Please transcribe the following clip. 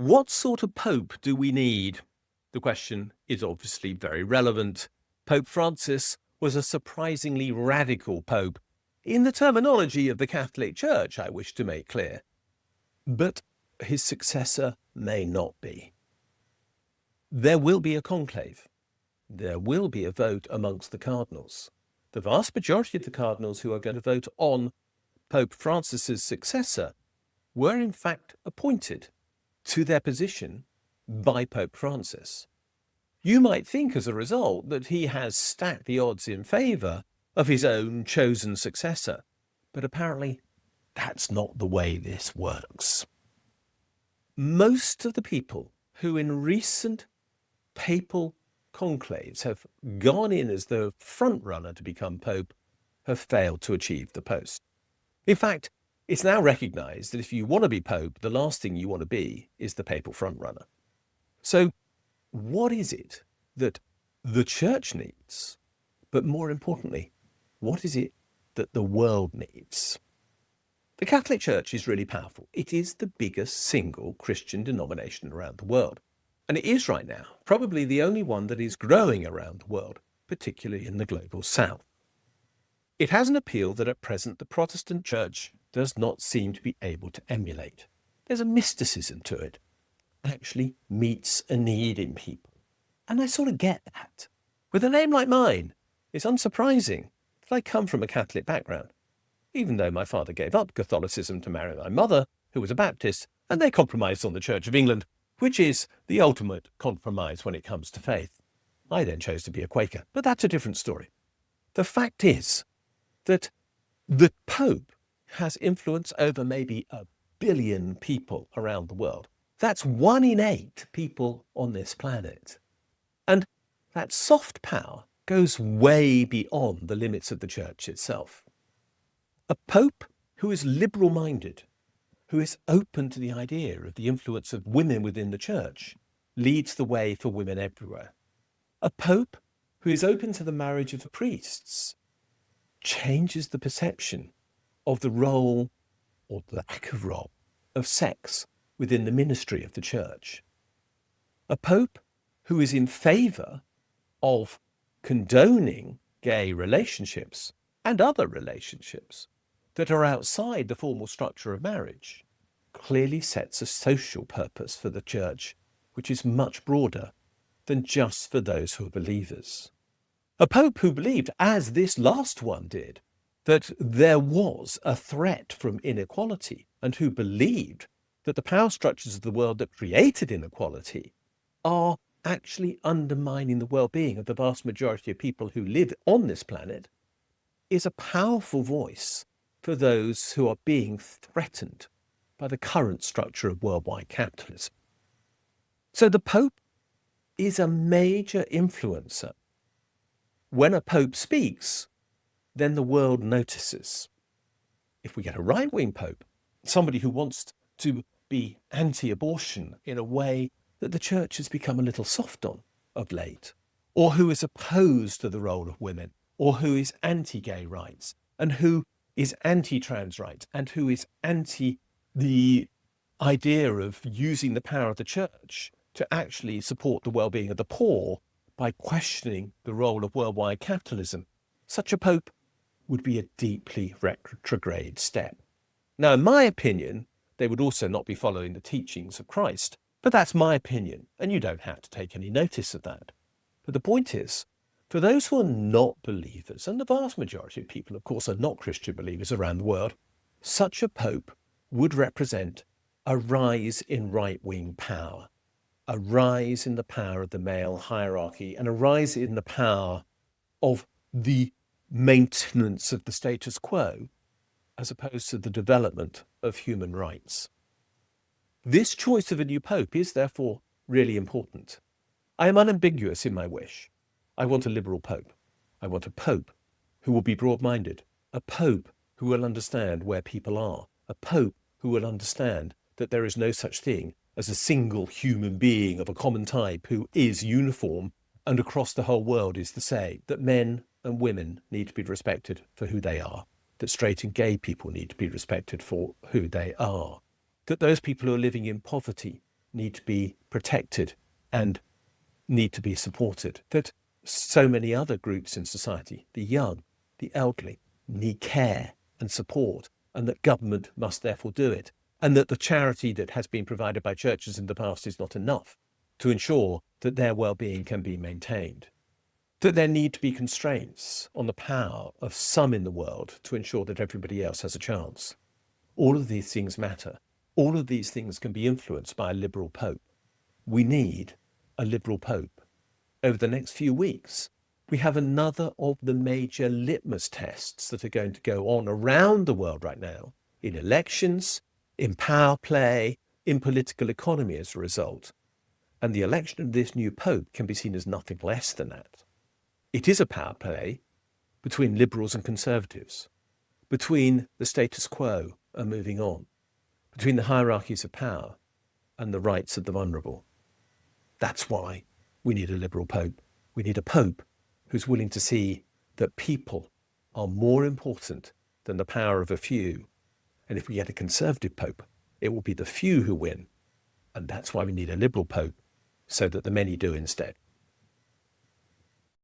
What sort of pope do we need? The question is obviously very relevant. Pope Francis was a surprisingly radical pope, in the terminology of the Catholic Church, I wish to make clear. But his successor may not be. There will be a conclave. There will be a vote amongst the cardinals. The vast majority of the cardinals who are going to vote on Pope Francis's successor were in fact appointed to their position by Pope Francis. You might think as a result that he has stacked the odds in favour of his own chosen successor, but apparently that's not the way this works. Most of the people who in recent papal conclaves have gone in as the front runner to become pope have failed to achieve the post. In fact, it's now recognised that if you want to be pope, the last thing you want to be is the papal front runner. So what is it that the church needs? But more importantly, what is it that the world needs? The Catholic Church is really powerful. It is the biggest single Christian denomination around the world. And it is right now probably the only one that is growing around the world, particularly in the global south. It has an appeal that at present the Protestant Church does not seem to be able to emulate. There's a mysticism to it. It actually meets a need in people. And I sort of get that. With a name like mine, it's unsurprising that I come from a Catholic background, even though my father gave up Catholicism to marry my mother, who was a Baptist, and they compromised on the Church of England, which is the ultimate compromise when it comes to faith. I then chose to be a Quaker, but that's a different story. The fact is that the Pope has influence over maybe 1 billion people around the world. That's 1 in 8 people on this planet. And that soft power goes way beyond the limits of the church itself. A pope who is liberal-minded, who is open to the idea of the influence of women within the church, leads the way for women everywhere. A pope who is open to the marriage of priests changes the perception of the role, or lack of role, of sex within the ministry of the church. A pope who is in favour of condoning gay relationships and other relationships that are outside the formal structure of marriage clearly sets a social purpose for the church which is much broader than just for those who are believers. A pope who believed, as this last one did, that there was a threat from inequality, and who believed that the power structures of the world that created inequality are actually undermining the well-being of the vast majority of people who live on this planet, is a powerful voice for those who are being threatened by the current structure of worldwide capitalism. So the Pope is a major influencer. When a Pope speaks, then the world notices. If we get a right-wing Pope, somebody who wants to be anti-abortion in a way that the church has become a little soft on of late, or who is opposed to the role of women, or who is anti-gay rights, and who is anti-trans rights, and who is anti the idea of using the power of the church to actually support the well-being of the poor by questioning the role of worldwide capitalism, such a pope would be a deeply retrograde step. Now, in my opinion, they would also not be following the teachings of Christ, but that's my opinion, and you don't have to take any notice of that. But the point is, for those who are not believers, and the vast majority of people, of course, are not Christian believers around the world, such a pope would represent a rise in right-wing power, a rise in the power of the male hierarchy, and a rise in the power of the maintenance of the status quo, as opposed to the development of human rights. This choice of a new pope is therefore really important. I am unambiguous in my wish. I want a liberal pope. I want a pope who will be broad-minded, a pope who will understand where people are, a pope who will understand that there is no such thing as a single human being of a common type who is uniform and across the whole world is the same, that men and women need to be respected for who they are, that straight and gay people need to be respected for who they are, that those people who are living in poverty need to be protected and need to be supported, that so many other groups in society, the young, the elderly, need care and support, and that government must therefore do it, and that the charity that has been provided by churches in the past is not enough to ensure that their well-being can be maintained, that there need to be constraints on the power of some in the world to ensure that everybody else has a chance. All of these things matter. All of these things can be influenced by a liberal pope. We need a liberal pope. Over the next few weeks, we have another of the major litmus tests that are going to go on around the world right now, in elections, in power play, in political economy as a result. And the election of this new pope can be seen as nothing less than that. It is a power play between liberals and conservatives, between the status quo and moving on, between the hierarchies of power and the rights of the vulnerable. That's why we need a liberal pope. We need a pope who's willing to see that people are more important than the power of a few. And if we get a conservative pope, it will be the few who win. And that's why we need a liberal pope, so that the many do instead.